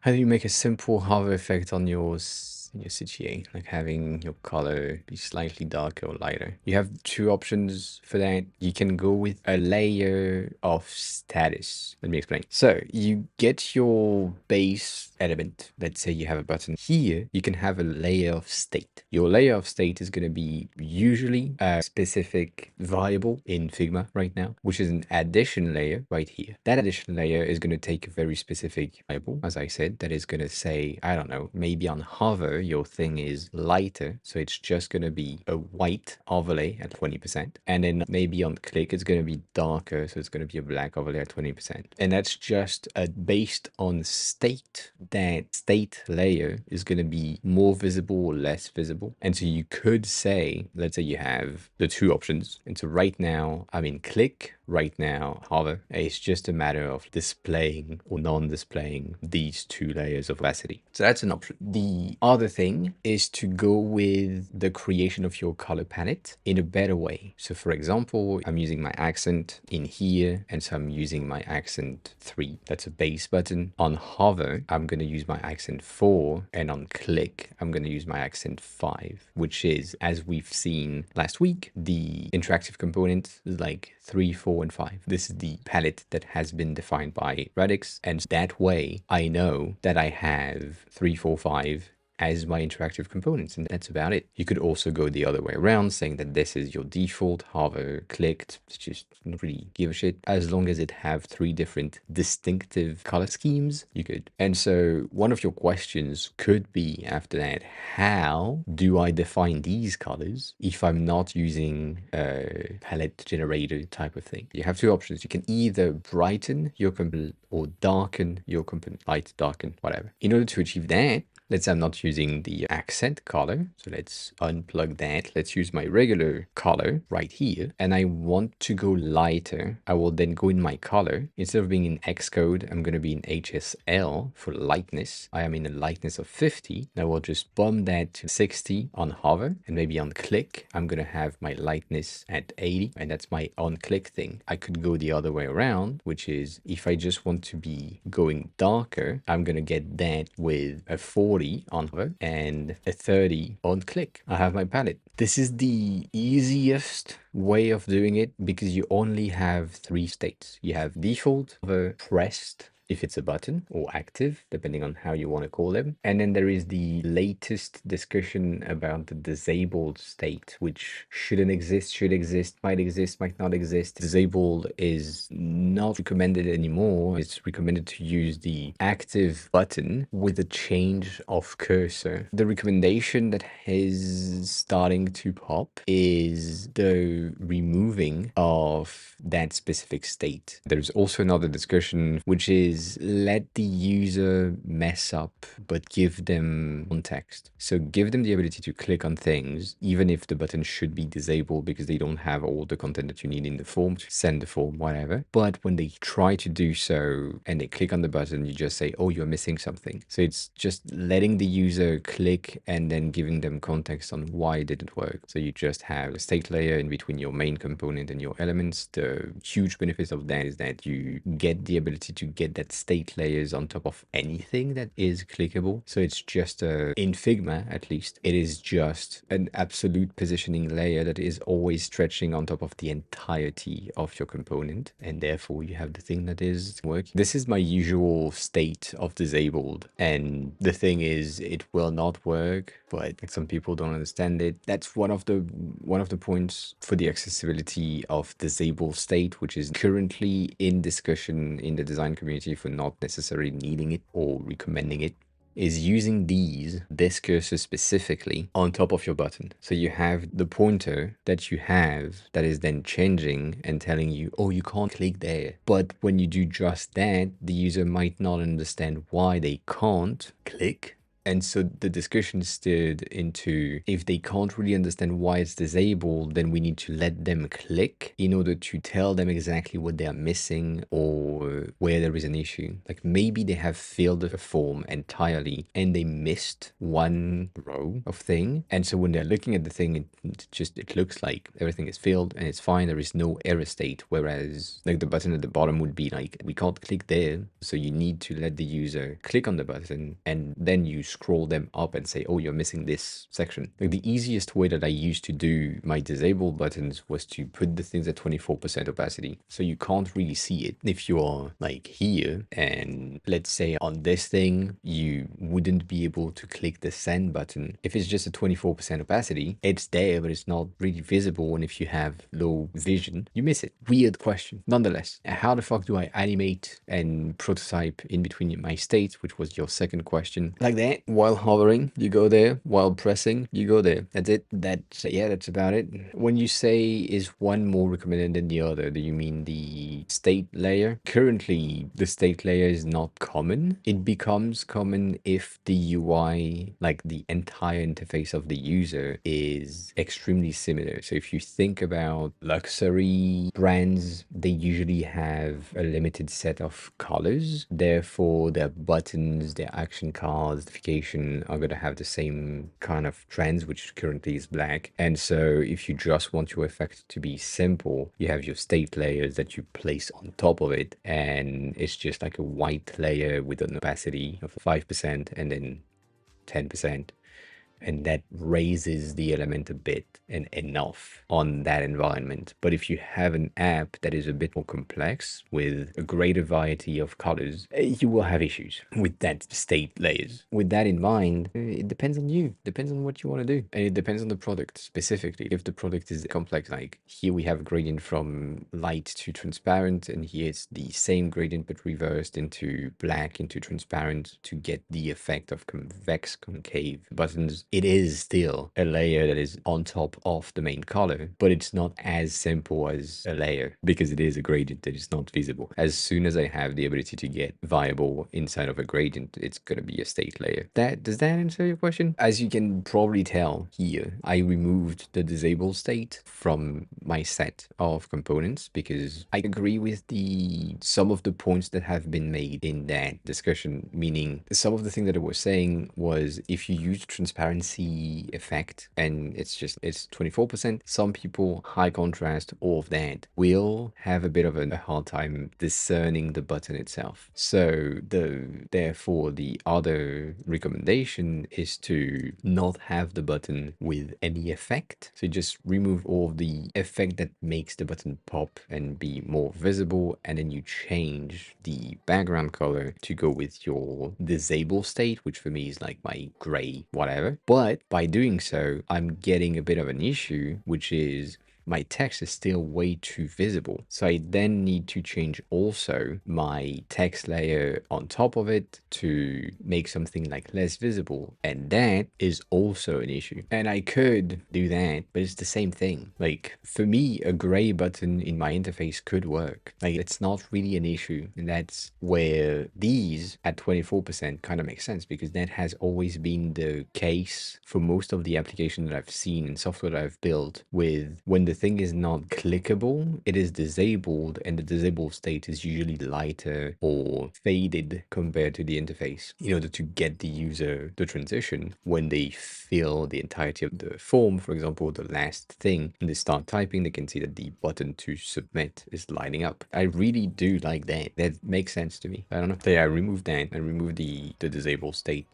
How do you make a simple hover effect on your CTA, like having your color be slightly darker or lighter? You have two options for that. You can go with a layer of status. Let me explain. So you get your base element. Let's say you have a button here. You can have a layer of state. Your layer of state is going to be usually a specific variable in Figma right now, which is an addition layer right here. That addition layer is going to take a very specific variable, as I said, that is going to say, I don't know, maybe on hover, your thing is lighter. So it's just going to be a white overlay at 20%. And then maybe on click, it's going to be darker. So it's going to be a black overlay at 20%. And that's just based on state. That state layer is going to be more visible or less visible. And so you could say, let's say you have the two options. And so right now, I'm in click. Right now, however, it's just a matter of displaying or non-displaying these two layers of opacity. So that's an option. The other thing is to go with the creation of your color palette in a better way. So for example, I'm using my accent in here, and so I'm using my accent 3. That's a base button. On hover, I'm going to use my accent 4, and on click, I'm going to use my accent 5, which is, as we've seen last week, the interactive component is like 3, 4, and 5. This is the palette that has been defined by Radix, and that way I know that I have 3, 4, 5 as my interactive components, and that's about it. You could also go the other way around, saying that this is your default, hover, clicked, just not really give a shit. As long as it have 3 different distinctive color schemes, you could. And so one of your questions could be after that, how do I define these colors if I'm not using a palette generator type of thing? You have 2 options. You can either brighten your component or darken your component, light, darken, whatever. In order to achieve that, let's say I'm not using the accent color. So let's unplug that. Let's use my regular color right here. And I want to go lighter. I will then go in my color. Instead of being in Xcode, I'm going to be in HSL for lightness. I am in a lightness of 50. I will just bump that to 60 on hover, and maybe on click, I'm going to have my lightness at 80. And that's my on click thing. I could go the other way around, which is if I just want to be going darker, I'm going to get that with a 40 on hover and a 30 on click. I have my palette. This is the easiest way of doing it because you only have 3 states. You have default, hover, pressed, if it's a button, or active, depending on how you want to call them. And then there is the latest discussion about the disabled state, which shouldn't exist, should exist, might not exist. Disabled is not recommended anymore. It's recommended to use the active button with a change of cursor. The recommendation that is starting to pop is the removing of that specific state. There's also another discussion, which is let the user mess up, but give them context. So give them the ability to click on things, even if the button should be disabled because they don't have all the content that you need in the form, to send the form, whatever. But when they try to do so and they click on the button, you just say, oh, you're missing something. So it's just letting the user click and then giving them context on why it didn't work. So you just have a state layer in between your main component and your elements. The huge benefit of that is that you get the ability to get that state layers on top of anything that is clickable. So it's just in Figma, at least, it is just an absolute positioning layer that is always stretching on top of the entirety of your component. And therefore you have the thing that is working. This is my usual state of disabled. And the thing is, it will not work, but some people don't understand it. That's one of the points for the accessibility of disabled state, which is currently in discussion in the design community for not necessarily needing it or recommending it, is using this cursor specifically on top of your button. So you have the pointer that you have that is then changing and telling you, oh, you can't click there. But when you do just that, the user might not understand why they can't click And so the discussion steered into, if they can't really understand why it's disabled, then we need to let them click in order to tell them exactly what they are missing or where there is an issue. Like maybe they have filled a form entirely and they missed one row of thing. And so when they're looking at the thing, it looks like everything is filled and it's fine. There is no error state. Whereas like the button at the bottom would be like, we can't click there. So you need to let the user click on the button and then you scroll them up and say, oh, you're missing this section. Like the easiest way that I used to do my disable buttons was to put the things at 24% opacity. So you can't really see it. If you're like here and let's say on this thing, you wouldn't be able to click the send button. If it's just a 24% opacity, it's there, but it's not really visible. And if you have low vision, you miss it. Weird question. Nonetheless, how the fuck do I animate and prototype in between my states, which was your second question? Like that, while hovering, you go there. While pressing, you go there. That's it. That's about it. When you say is one more recommended than the other, do you mean the state layer? Currently, the state layer is not common. It becomes common if the UI, like the entire interface of the user, is extremely similar. So if you think about luxury brands, they usually have a limited set of colors. Therefore, their buttons, their action cards, notification are going to have the same kind of trends, which currently is black. And so if you just want your effect to be simple, you have your state layers that you place on top of it. And it's just like a white layer with an opacity of 5% and then 10%. And that raises the element a bit and enough on that environment. But if you have an app that is a bit more complex with a greater variety of colors, you will have issues with that state layers. With that in mind, it depends on you, depends on what you want to do. And it depends on the product specifically. If the product is complex, like here we have a gradient from light to transparent, and here it's the same gradient but reversed into black into transparent to get the effect of convex concave buttons. It is still a layer that is on top of the main color, but it's not as simple as a layer because it is a gradient that is not visible. As soon as I have the ability to get viable inside of a gradient, it's going to be a state layer. Does that answer your question? As you can probably tell here, I removed the disable state from my set of components because I agree with some of the points that have been made in that discussion, meaning some of the thing that I was saying was if you use transparency effect and it's 24%, some people, high contrast, all of that, will have a bit of a hard time discerning the button itself. So therefore the other recommendation is to not have the button with any effect. So just remove all of the effect that makes the button pop and be more visible, and then you change the background color to go with your disable state, which for me is like my gray whatever. But by doing so, I'm getting a bit of an issue, which is my text is still way too visible. So I then need to change also my text layer on top of it to make something like less visible. And that is also an issue. And I could do that, but it's the same thing. Like for me, a gray button in my interface could work. Like it's not really an issue. And that's where these at 24% kind of makes sense, because that has always been the case for most of the applications that I've seen and software that I've built, with when the thing is not clickable, it is disabled, and the disabled state is usually lighter or faded compared to the interface in order to get the user the transition when they fill the entirety of the form. For example, the last thing, and they start typing, they can see that the button to submit is lining up. I really do like that. That makes sense to me. I don't know. So yeah, I removed that. I removed the disabled state